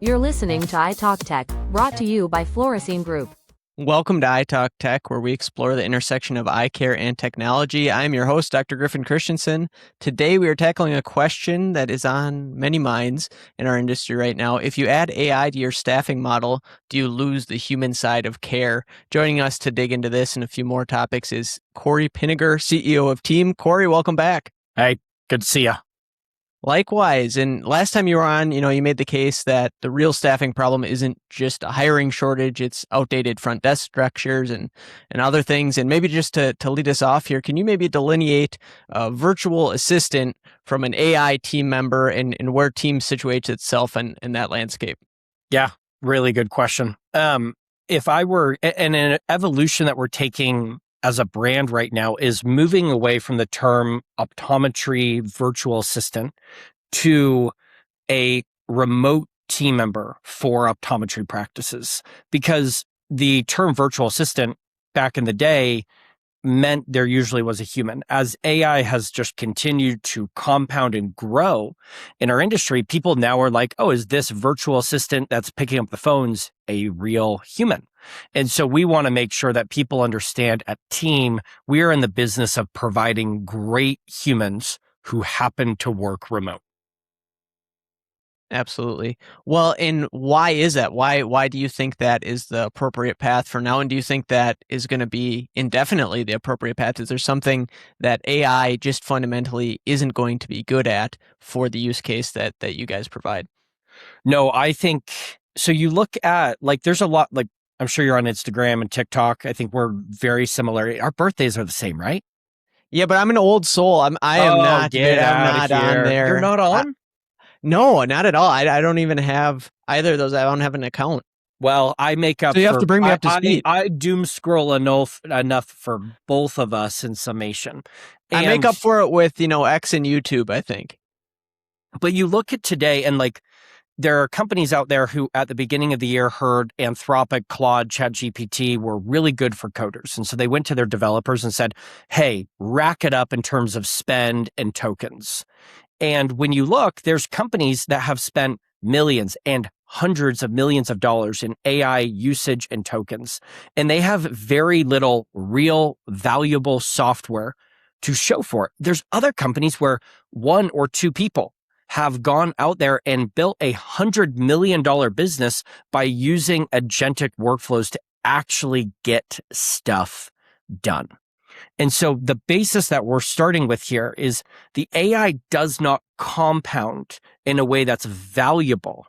You're listening to Eye.Talk.Tech, brought to you by Fluorescene Group. Welcome to Eye.Talk.Tech, where we explore the intersection of eye care and technology. I'm your host, Dr. Griffin Christensen. Today, we are tackling a question that is on many minds in our industry right now. If you add AI to your staffing model, do you lose the human side of care? Joining us to dig into this and a few more topics is Cory Pinegar, CEO of TEEM. Cory, welcome back. Hey, good to see you. Likewise. And last time you were on, you made the case that the real staffing problem isn't just a hiring shortage, it's outdated front desk structures and other things. And maybe just to lead us off here, can you maybe delineate a virtual assistant from an AI team member and where TEEM situates itself in that landscape? Yeah, really good question. If I were, and an evolution that we're taking as a brand right now is moving away from the term optometry virtual assistant to a remote team member for optometry practices. Because the term virtual assistant back in the day meant there usually was a human. As AI has just continued to compound and grow in our industry, people now are like, oh, is this virtual assistant that's picking up the phones a real human? And so we want to make sure that people understand at TEEM, we are in the business of providing great humans who happen to work remote. Absolutely. Well, and why is that? Why do you think that is the appropriate path for now? And do you think that is going to be indefinitely the appropriate path? Is there something that AI just fundamentally isn't going to be good at for the use case that you guys provide? No, I think, so you look at, there's a lot, I'm sure you're on Instagram and TikTok. I think we're very similar. Our birthdays are the same, right? Yeah, but I'm an old soul. I'm not on there. You're not on? No, not at all. I don't even have either of those. I don't have an account. Well, I make up. So you have to bring me up to speed. I doom scroll enough for both of us in summation. I make up for it with, X and YouTube, I think. But you look at today and there are companies out there who at the beginning of the year heard Anthropic, Claude, ChatGPT were really good for coders. And so they went to their developers and said, hey, rack it up in terms of spend and tokens. And when you look, there's companies that have spent millions and hundreds of millions of dollars in AI usage and tokens. And they have very little real valuable software to show for it. There's other companies where one or two people have gone out there and built $100 million business by using agentic workflows to actually get stuff done. And so the basis that we're starting with here is the AI does not compound in a way that's valuable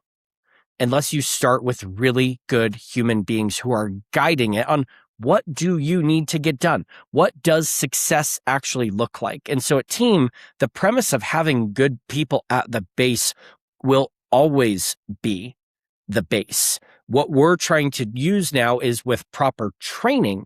unless you start with really good human beings who are guiding it on what do you need to get done? What does success actually look like? And so at TEEM, the premise of having good people at the base will always be the base. What we're trying to use now is with proper training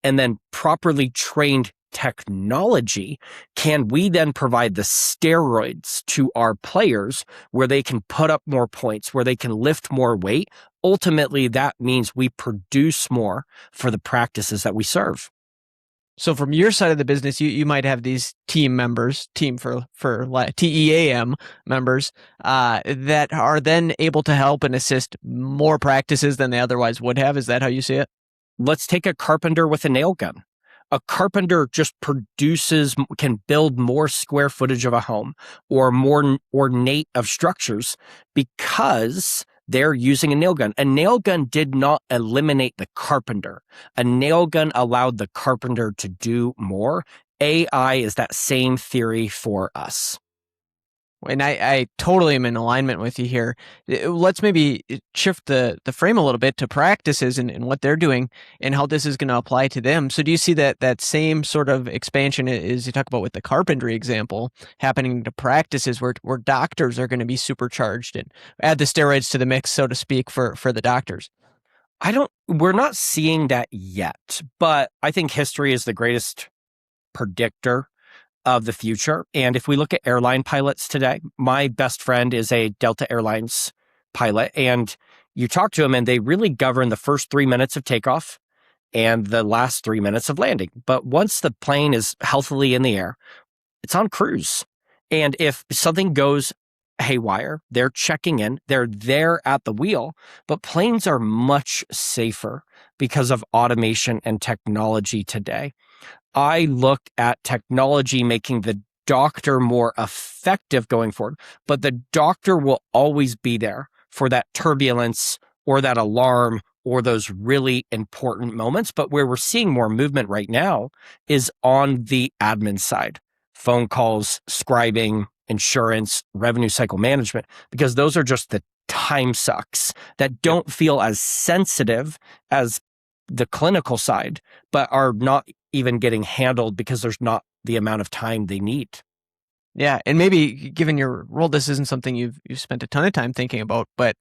and then properly trained technology, can we then provide the steroids to our players where they can put up more points, where they can lift more weight? Ultimately, that means we produce more for the practices that we serve. So from your side of the business, you might have these team members, team for TEAM members, that are then able to help and assist more practices than they otherwise would have. Is that how you see it? Let's take a carpenter with a nail gun. A carpenter just can build more square footage of a home or more ornate of structures because they're using a nail gun. A nail gun did not eliminate the carpenter. A nail gun allowed the carpenter to do more. AI is that same theory for us. And I totally am in alignment with you here. Let's maybe shift the frame a little bit to practices and what they're doing and how this is going to apply to them. So do you see that same sort of expansion as you talk about with the carpentry example happening to practices where doctors are going to be supercharged and add the steroids to the mix, so to speak, for the doctors? We're not seeing that yet, but I think history is the greatest predictor of the future. And if we look at airline pilots today, my best friend is a Delta Airlines pilot, and you talk to him and they really govern the first 3 minutes of takeoff and the last 3 minutes of landing. But once the plane is healthily in the air, it's on cruise. And if something goes haywire. They're checking in. They're there at the wheel. But planes are much safer because of automation and technology today. I look at technology making the doctor more effective going forward, but the doctor will always be there for that turbulence or that alarm or those really important moments. But where we're seeing more movement right now is on the admin side, phone calls, scribing, insurance, revenue cycle management, because those are just the time sucks that don't feel as sensitive as the clinical side, but are not even getting handled because there's not the amount of time they need. Yeah, and maybe given your role, this isn't something you've spent a ton of time thinking about, but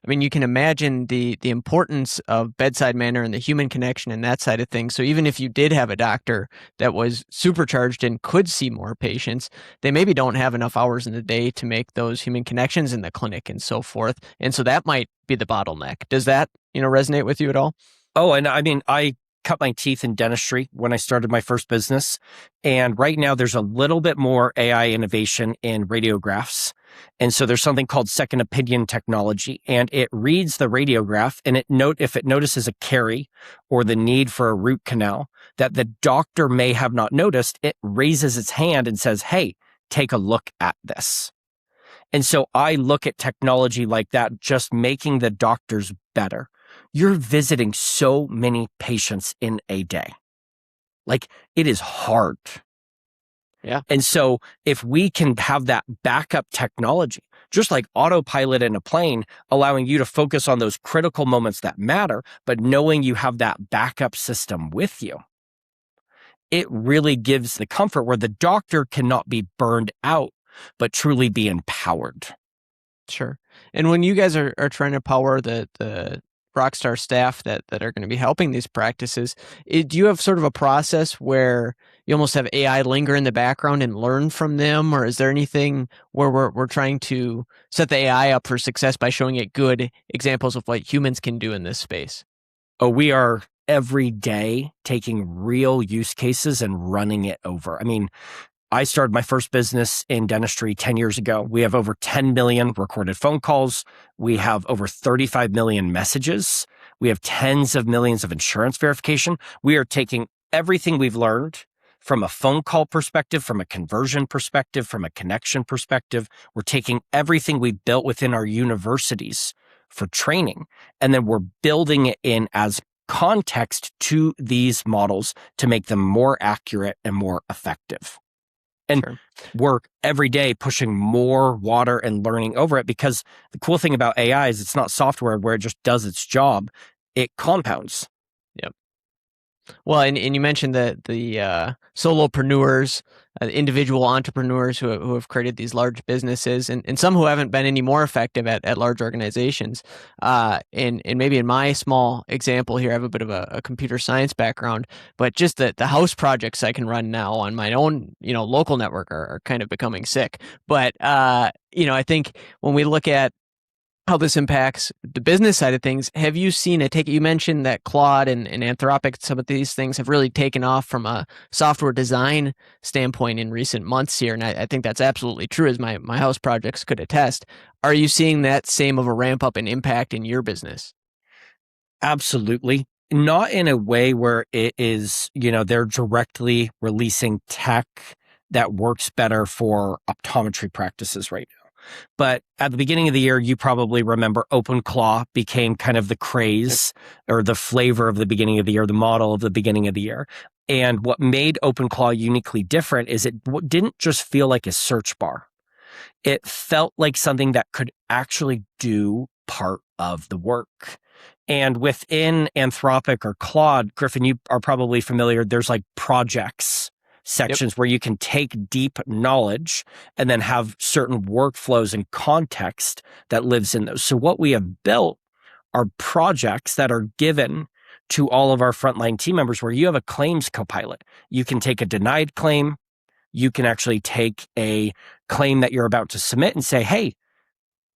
I mean, you can imagine the importance of bedside manner and the human connection and that side of things. So even if you did have a doctor that was supercharged and could see more patients, they maybe don't have enough hours in the day to make those human connections in the clinic and so forth. And so that might be the bottleneck. Does that, resonate with you at all? Oh, and I mean, I cut my teeth in dentistry when I started my first business. And right now there's a little bit more AI innovation in radiographs. And so there's something called second opinion technology, and it reads the radiograph, and if it notices a carie or the need for a root canal that the doctor may have not noticed, it raises its hand and says, hey, take a look at this. And so I look at technology like that, just making the doctors better. You're visiting so many patients in a day. Like, it is hard. Yeah. And so if we can have that backup technology, just like autopilot in a plane, allowing you to focus on those critical moments that matter, but knowing you have that backup system with you, it really gives the comfort where the doctor cannot be burned out, but truly be empowered. Sure. And when you guys are trying to power the rockstar staff that are going to be helping these practices, do you have sort of a process where you almost have AI linger in the background and learn from them? Or is there anything where we're trying to set the AI up for success by showing it good examples of what humans can do in this space? Oh, we are every day taking real use cases and running it over. I mean, I started my first business in dentistry 10 years ago. We have over 10 million recorded phone calls. We have over 35 million messages. We have tens of millions of insurance verification. We are taking everything we've learned from a phone call perspective, from a conversion perspective, from a connection perspective. We're taking everything we built within our universities for training, and then we're building it in as context to these models to make them more accurate and more effective. And Sure. We're every day pushing more water and learning over it, because the cool thing about AI is it's not software where it just does its job. It compounds. Yep. Well, and you mentioned the solopreneurs, individual entrepreneurs who have created these large businesses, and some who haven't been any more effective at large organizations. And maybe in my small example here, I have a bit of a computer science background, but just the house projects I can run now on my own, local network are kind of becoming sick. But I think when we look at how this impacts the business side of things, have you seen it you mentioned that Claude and Anthropic, some of these things have really taken off from a software design standpoint in recent months here. And I think that's absolutely true, as my house projects could attest. Are you seeing that same of a ramp up and impact in your business? Absolutely. Not in a way where it is, they're directly releasing tech that works better for optometry practices right now. But at the beginning of the year, you probably remember OpenClaw became kind of the craze or the flavor of the beginning of the year, the model of the beginning of the year. And what made OpenClaw uniquely different is it didn't just feel like a search bar. It felt like something that could actually do part of the work. And within Anthropic or Claude, Griffin, you are probably familiar, there's like projects sections where you can take deep knowledge and then have certain workflows and context that lives in those. So what we have built are projects that are given to all of our frontline team members where you have a claims copilot. You can take a denied claim. You can actually take a claim that you're about to submit and say, hey,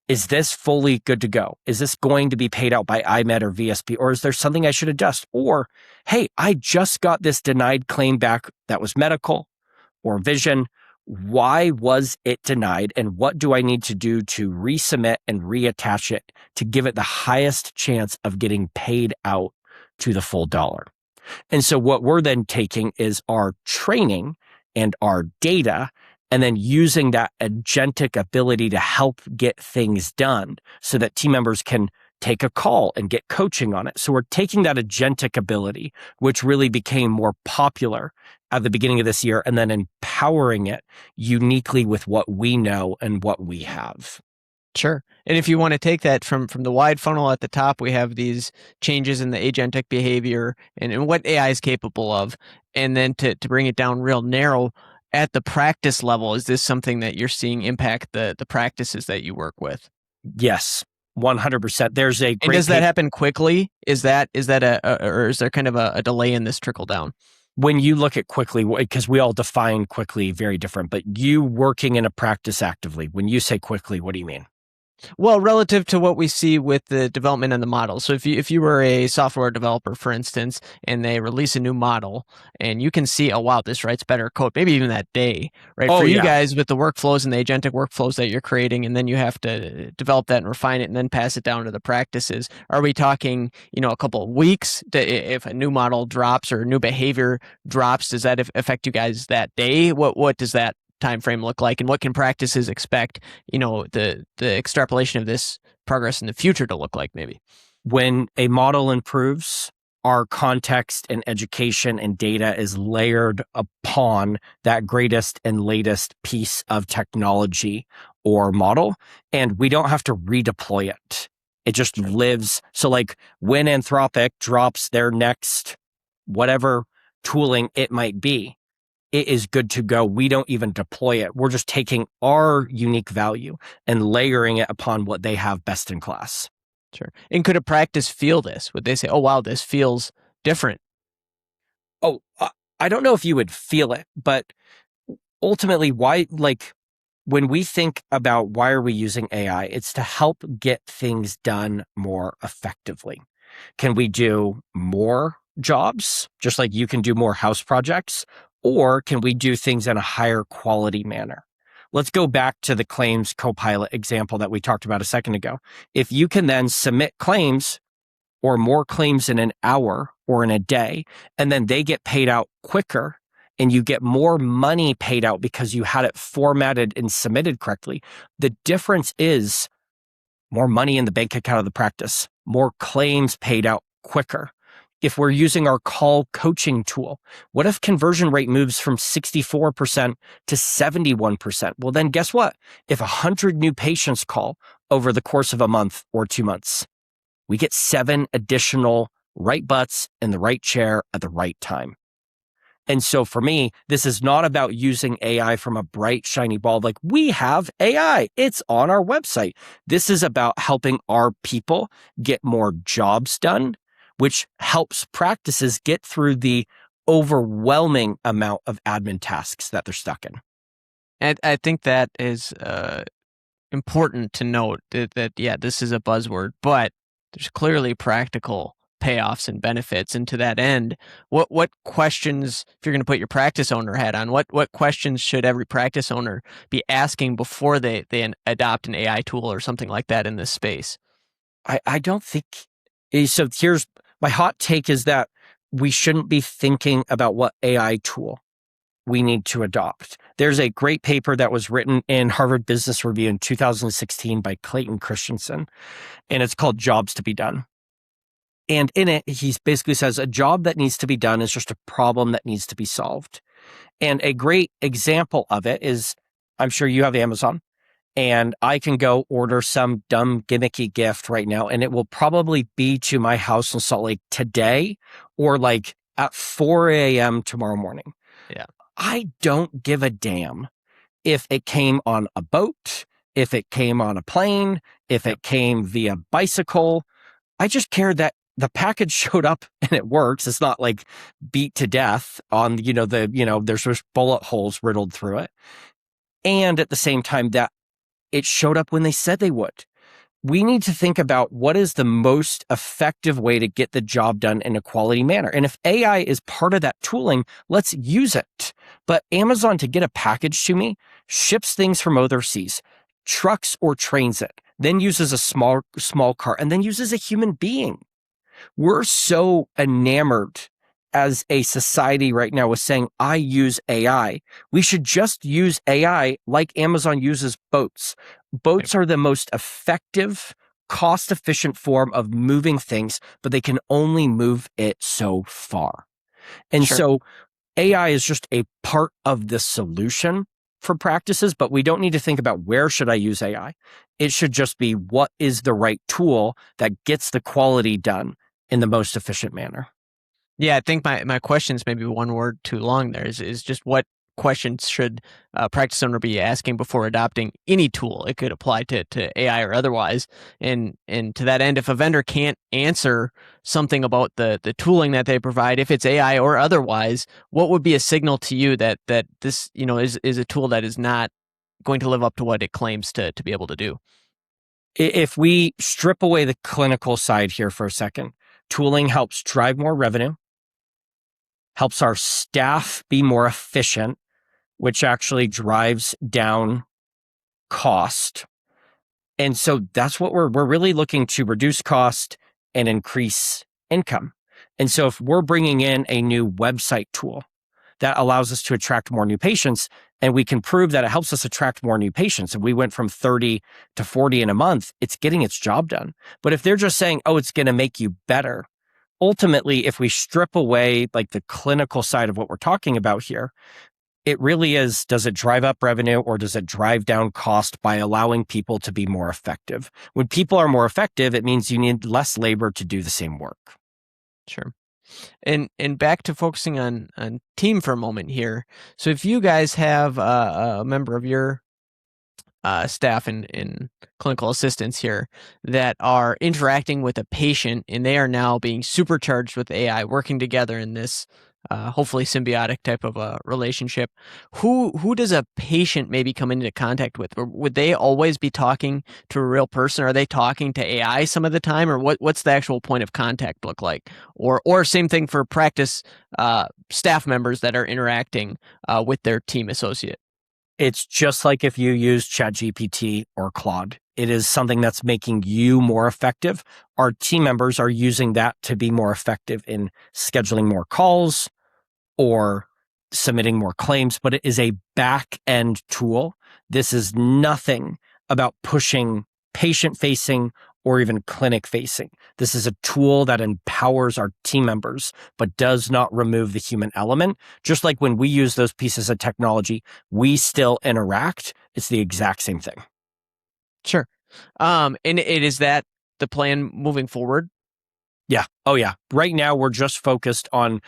is this fully good to go? Is this going to be paid out by IMED or VSP? Or is there something I should adjust? Or, hey, I just got this denied claim back that was medical or vision why was it denied and what do I need to do to resubmit and reattach it to give it the highest chance of getting paid out to the full dollar. And so what we're then taking is our training and our data and then using that agentic ability to help get things done so that team members can take a call and get coaching on it. So we're taking that agentic ability, which really became more popular at the beginning of this year, and then empowering it uniquely with what we know and what we have. Sure. And if you want to take that from the wide funnel at the top, we have these changes in the agentic behavior and what AI is capable of. And then to bring it down real narrow at the practice level, is this something that you're seeing impact the practices that you work with? Yes, 100%. There's a great And does that happen quickly? Is that or is there kind of a delay in this trickle down? When you look at quickly, because we all define quickly very different, but you working in a practice actively, when you say quickly, what do you mean? Well, relative to what we see with the development and the model. So if you were a software developer, for instance, and they release a new model and you can see, oh, wow, this writes better code, maybe even that day, right? Oh, For you yeah. guys with the workflows and the agentic workflows that you're creating, and then you have to develop that and refine it and then pass it down to the practices. Are we talking, a couple of weeks if a new model drops or a new behavior drops? Does that affect you guys that day? What does that time frame look like, and what can practices expect the extrapolation of this progress in the future to look like? Maybe when a model improves, our context and education and data is layered upon that greatest and latest piece of technology or model, and we don't have to redeploy it. It just lives. So like when Anthropic drops their next whatever tooling it might be, it is good to go. We don't even deploy it. We're just taking our unique value and layering it upon what they have best in class. Sure. And could a practice feel this? Would they say, oh, wow, this feels different? Oh, I don't know if you would feel it, but ultimately, when we think about why are we using AI, it's to help get things done more effectively. Can we do more jobs, just like you can do more house projects? Or can we do things in a higher quality manner? Let's go back to the claims copilot example that we talked about a second ago. If you can then submit claims or more claims in an hour or in a day, and then they get paid out quicker and you get more money paid out because you had it formatted and submitted correctly, the difference is more money in the bank account of the practice, more claims paid out quicker. If we're using our call coaching tool, what if conversion rate moves from 64% to 71%? Well, then guess what? If 100 new patients call over the course of a month or 2 months, we get 7 additional right butts in the right chair at the right time. And so for me, this is not about using AI from a bright, shiny ball. Like we have AI, it's on our website. This is about helping our people get more jobs done, which helps practices get through the overwhelming amount of admin tasks that they're stuck in. And I think that is important to note that, yeah, this is a buzzword, but there's clearly practical payoffs and benefits. And to that end, what questions, if you're going to put your practice owner hat on, what questions should every practice owner be asking before they adopt an AI tool or something like that in this space? I don't think, so here's my hot take is that we shouldn't be thinking about what AI tool we need to adopt. There's a great paper that was written in Harvard Business Review in 2016 by Clayton Christensen, and it's called Jobs to be Done. And in it, he basically says a job that needs to be done is just a problem that needs to be solved. And a great example of it is, I'm sure you have Amazon, and I can go order some dumb gimmicky gift right now, and it will probably be to my house in Salt Lake today or like at 4 a.m. tomorrow morning. Yeah. I don't give a damn if it came on a boat, if it came on a plane, if it came via bicycle. I just care that the package showed up and it works. It's not like beat to death on, there's just bullet holes riddled through it. And at the same time that it showed up when they said they would. we need to think about what is the most effective way to get the job done in a quality manner. And if AI is part of that tooling, let's use it. But Amazon, to get a package to me, ships things from overseas, trucks or trains it, then uses a small car, and then uses a human being. We're so enamored as a society right now with saying, I use AI. We should just use AI like Amazon uses boats. Boats are the most effective, cost-efficient form of moving things, but they can only move it so far. And so AI is just a part of the solution for practices, but we don't need to think about where should I use AI. It should just be what is the right tool that gets the quality done in the most efficient manner. Yeah, I think my question's maybe one word too long there is just what questions should a practice owner be asking before adopting any tool? It could apply to AI or otherwise. And to that end, if a vendor can't answer something about the tooling that they provide, if it's AI or otherwise, what would be a signal to you that this, is a tool that is not going to live up to what it claims to be able to do? If we strip away the clinical side here for a second, tooling helps drive more revenue, helps our staff be more efficient, which actually drives down cost. And so that's what we're really looking to reduce cost and increase income. And so if we're bringing in a new website tool that allows us to attract more new patients, and we can prove that it helps us attract more new patients, and we went from 30 to 40 in a month, it's getting its job done. But if they're just saying, oh, it's going to make you better, ultimately, if we strip away like the clinical side of what we're talking about here, it really is, does it drive up revenue or does it drive down cost by allowing people to be more effective? When people are more effective, it means you need less labor to do the same work. Sure. And back to focusing on TEEM for a moment here. So if you guys have a member of your staff and clinical assistants here that are interacting with a patient and they are now being supercharged with AI, working together in this hopefully symbiotic type of a relationship, who does a patient maybe come into contact with? Or would they always be talking to a real person? Are they talking to AI some of the time? Or what's the actual point of contact look like? Or same thing for practice staff members that are interacting with their team associate? It's just like if you use ChatGPT or Claude. It is something that's making you more effective. Our team members are using that to be more effective in scheduling more calls or submitting more claims, but it is a back-end tool. This is nothing about pushing patient-facing or even clinic-facing. This is a tool that empowers our team members, but does not remove the human element. Just like when we use those pieces of technology, we still interact. It's the exact same thing. Sure. And it is that the plan moving forward? Yeah. Oh, yeah. Right now, we're just focused on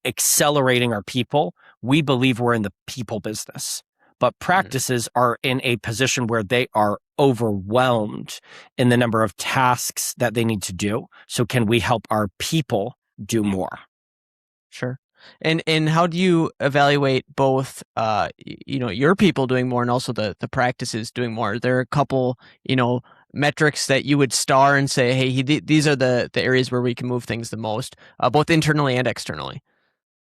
accelerating our people. We believe we're in the people business, but practices are in a position where they are overwhelmed in the number of tasks that they need to do. So can we help our people do more? Sure. And how do you evaluate both, your people doing more and also the practices doing more? Are there a couple, metrics that you would star and say, hey, these are the areas where we can move things the most, both internally and externally?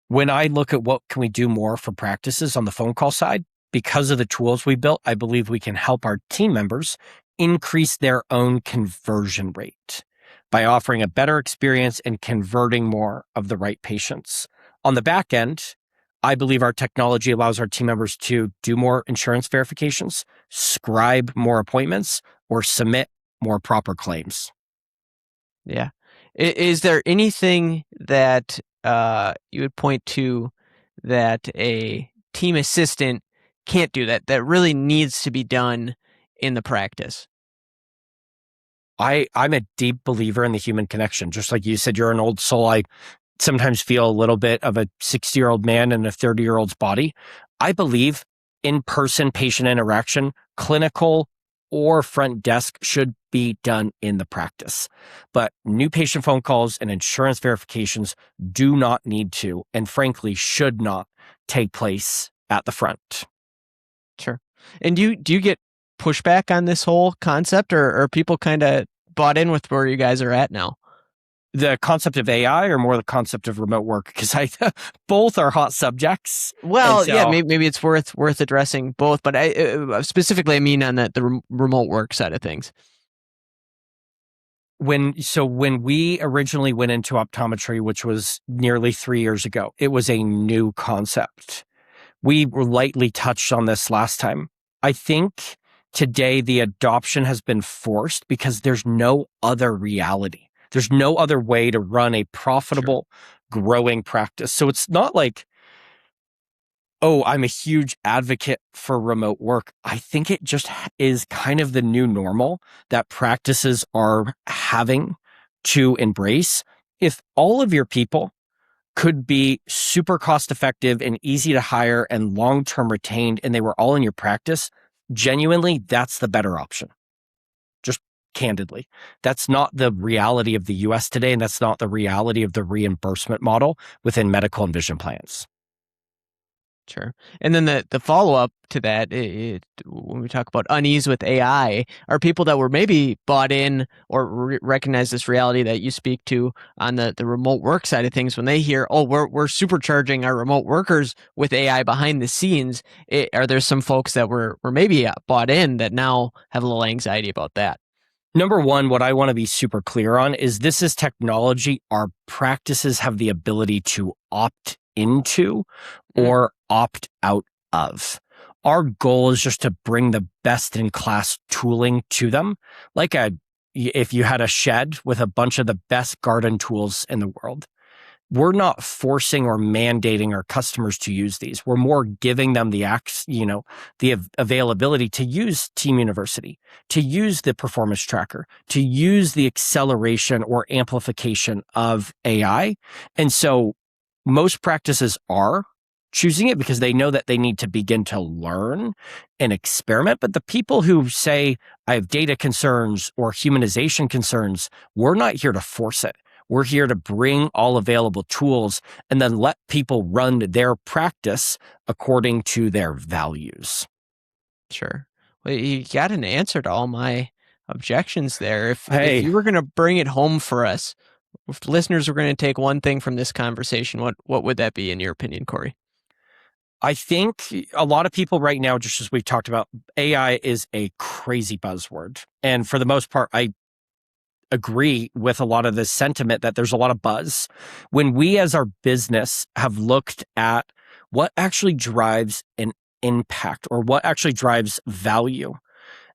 When I look at what can we do more for practices on the phone call side, because of the tools we built, I believe we can help our team members increase their own conversion rate by offering a better experience and converting more of the right patients. On the back end, I believe our technology allows our team members to do more insurance verifications, scribe more appointments, or submit more proper claims. Yeah. Is there anything that you would point to that a team assistant can't do that really needs to be done in the practice? I'm a deep believer in the human connection. Just like you said, you're an old soul. I sometimes feel a little bit of a 60-year-old man in a 30-year-old's body. I believe in-person patient interaction, clinical or front desk, should be done in the practice. But new patient phone calls and insurance verifications do not need to, and frankly, should not take place at the front. Sure. And do you get pushback on this whole concept, or are people kind of bought in with where you guys are at now? The concept of AI or more the concept of remote work? Because both are hot subjects. Well, yeah, maybe it's worth addressing both, but I specifically I mean on the remote work side of things. When we originally went into optometry, which was nearly 3 years ago, it was a new concept. We were lightly touched on this last time. I think today the adoption has been forced because there's no other reality. There's no other way to run a profitable, growing practice. So it's not like, oh, I'm a huge advocate for remote work. I think it just is kind of the new normal that practices are having to embrace. If all of your people could be super cost effective and easy to hire and long-term retained, and they were all in your practice, genuinely, that's the better option. Just candidly, that's not the reality of the US today, and that's not the reality of the reimbursement model within medical and vision plans. Sure. And then the follow-up to that, when we talk about unease with AI, are people that were maybe bought in or recognize this reality that you speak to on the remote work side of things, when they hear, oh, we're supercharging our remote workers with AI behind the scenes, are there some folks that were maybe bought in that now have a little anxiety about that? Number one, what I want to be super clear on is this is technology our practices have the ability to opt into or opt out of. Our goal is just to bring the best in class tooling to them. Like if you had a shed with a bunch of the best garden tools in the world, we're not forcing or mandating our customers to use these. We're more giving them the availability to use Team University, to use the performance tracker, to use the acceleration or amplification of AI. And so most practices are choosing it because they know that they need to begin to learn and experiment. But the people who say, I have data concerns or humanization concerns, we're not here to force it. We're here to bring all available tools and then let people run their practice according to their values. Sure. Well, you got an answer to all my objections there. If you were going to bring it home for us, if the listeners were going to take one thing from this conversation, what would that be in your opinion, Cory? I think a lot of people right now, just as we talked about, AI is a crazy buzzword. And for the most part, I agree with a lot of this sentiment that there's a lot of buzz. When we as our business have looked at what actually drives an impact or what actually drives value,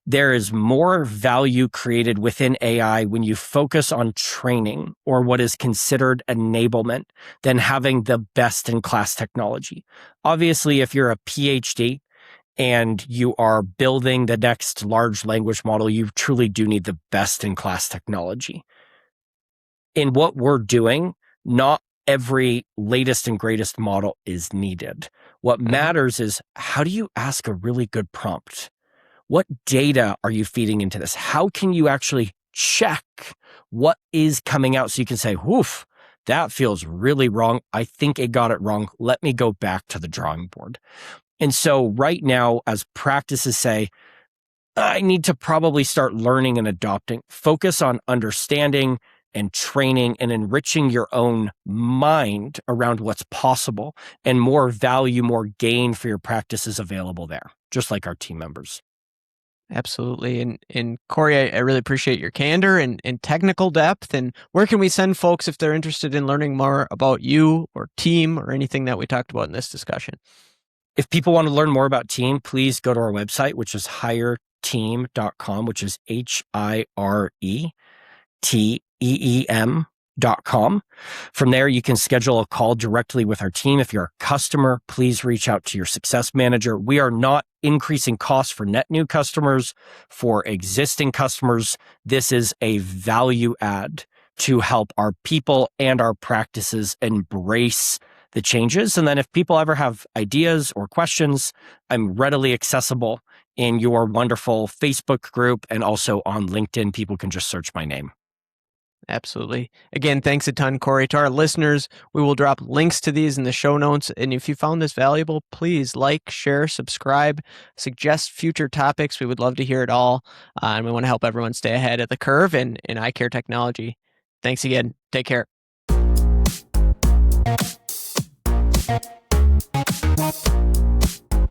there is more value created within AI when you focus on training or what is considered enablement than having the best in class technology. Obviously, if you're a PhD and you are building the next large language model, you truly do need the best in class technology. In what we're doing, not every latest and greatest model is needed. What matters is, how do you ask a really good prompt? What data are you feeding into this? How can you actually check what is coming out so you can say, woof, that feels really wrong. I think it got it wrong. Let me go back to the drawing board. And so right now, as practices say, I need to probably start learning and adopting, focus on understanding and training and enriching your own mind around what's possible, and more value, more gain for your practices available there, just like our team members. Absolutely. And Cory, I really appreciate your candor and technical depth. And where can we send folks if they're interested in learning more about you or TEEM or anything that we talked about in this discussion? If people want to learn more about TEEM, please go to our website, which is hireteem.com, which is hireteem.com. From there, you can schedule a call directly with our team. If you're a customer, please reach out to your success manager. We are not increasing costs for net new customers, for existing customers. This is a value add to help our people and our practices embrace the changes. And then if people ever have ideas or questions, I'm readily accessible in your wonderful Facebook group and also on LinkedIn. People can just search my name. Absolutely. Again, thanks a ton, Cory. To our listeners, we will drop links to these in the show notes. And if you found this valuable, please like, share, subscribe, suggest future topics. We would love to hear it all. And we want to help everyone stay ahead of the curve in eye care technology. Thanks again. Take care.